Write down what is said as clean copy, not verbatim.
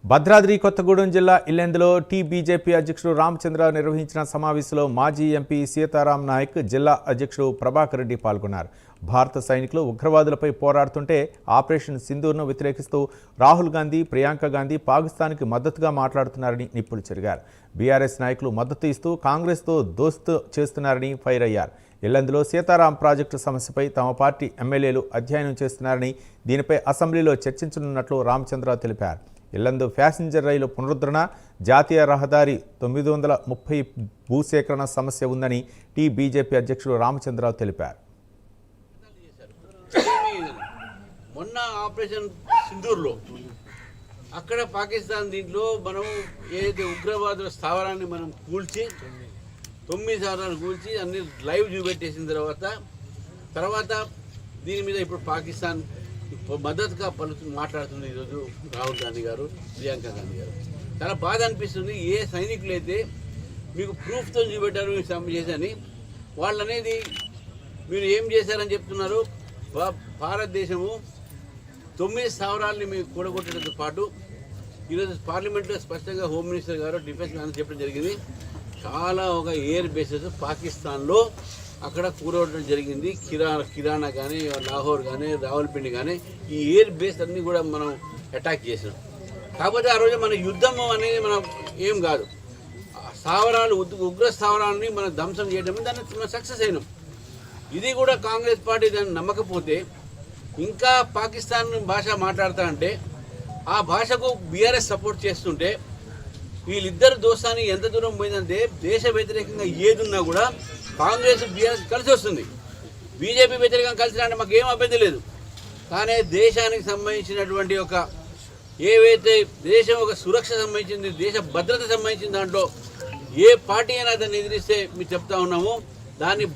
భద్రాద్రి కొత్తగూడెం జిల్లా ఇల్లెందులో బీజేపీ అధ్యక్షుడు రామచంద్ర నిర్వహించిన సమావేశంలో మాజీ ఎంపీ సీతారాం నాయక్, జిల్లా అధ్యక్షుడు ప్రభాకర్ రెడ్డి పాల్గొన్నారు. భారత సైనికులు ఉగ్రవాదులపై పోరాడుతుంటే ఆపరేషన్ సింధూర్ను వ్యతిరేకిస్తూ రాహుల్ గాంధీ, ప్రియాంక గాంధీ పాకిస్తాన్కి మద్దతుగా మాట్లాడుతున్నారని నిప్పులు చెరిగారు. బీఆర్ఎస్ నాయకులు మద్దతు ఇస్తూ కాంగ్రెస్తో దోస్తు చేస్తున్నారని ఫైర్ అయ్యారు. ఇల్లందులో సీతారాం ప్రాజెక్టు సమస్యపై తమ పార్టీ ఎమ్మెల్యేలు అధ్యయనం చేస్తున్నారని, దీనిపై అసెంబ్లీలో చర్చించనున్నట్లు రామచంద్ర తెలిపారు. ఇల్లందు ప్యాసింజర్ రైలు పునరుద్ధరణ, జాతీయ రహదారి 930 భూసేకరణ సమస్య ఉందని బీజేపీ అధ్యక్షుడు రామచంద్రరావు తెలిపారు. మొన్న ఆపరేషన్ సింధూర్లో అక్కడ పాకిస్తాన్ దీంట్లో మనం ఏదైతే ఉగ్రవాదుల స్థావరాన్ని మనం కూల్చి 9 స్థావరాలు కూల్చి అన్ని లైవ్ చూపెట్టేసిన తర్వాత దీని మీద ఇప్పుడు పాకిస్తాన్ మద్దతుగా మాట్లాడుతుంది. ఈరోజు రాహుల్ గాంధీ గారు, ప్రియాంక గాంధీ గారు చాలా బాధ అనిపిస్తుంది. ఏ సైనికులు అయితే మీకు ప్రూఫ్తో చూపెట్టారు చేశారని, వాళ్ళు అనేది మీరు ఏం చేశారని చెప్తున్నారు. భారతదేశము 9 స్థావరాలని మీకు కూడగొట్టడంతో పాటు ఈరోజు పార్లమెంట్లో స్పష్టంగా హోమ్ మినిస్టర్ గారు, డిఫెన్స్ మినిస్టర్ చెప్పడం జరిగింది. చాలా ఒక ఎయిర్ బేసెస్ పాకిస్తాన్లో అక్కడ కూడగొట్టడం జరిగింది. కిరాణా కానీ, లాహోర్ కానీ, రావల్పిండి కానీ ఈ ఎయిర్ బేస్ అన్నీ కూడా మనం అటాక్ చేసినాం. కాకపోతే ఆ రోజు మన యుద్ధం అనేది మనం ఏం కాదు, స్థావరాలు ఉగ్ర స్థావరాలని మనం ధ్వంసం చేయడం దాన్ని మనం సక్సెస్ అయినాం. ఇది కూడా కాంగ్రెస్ పార్టీ దాన్ని నమ్మకపోతే ఇంకా పాకిస్తాన్ భాష మాట్లాడతా అంటే ఆ భాషకు బీఆర్ఎస్ సపోర్ట్ చేస్తుంటే వీళ్ళిద్దరు దోస్తాన్ని ఎంత దూరం పోయిందంటే దేశ వ్యతిరేకంగా ఏదున్నా కూడా కాంగ్రెస్ బీఆర్ఎస్ కలిసి వస్తుంది. బీజేపీ వ్యతిరేకంగా కలిసి అంటే మాకు ఏం అభ్యంతరం లేదు. కానీ దేశానికి సంబంధించినటువంటి ఒక ఏవైతే దేశం ఒక సురక్ష సంబంధించింది, దేశ భద్రత సంబంధించిన దాంట్లో ఏ పార్టీ అయినా దాన్ని ఎదిరిస్తే మీరు చెప్తా ఉన్నాము. దాన్ని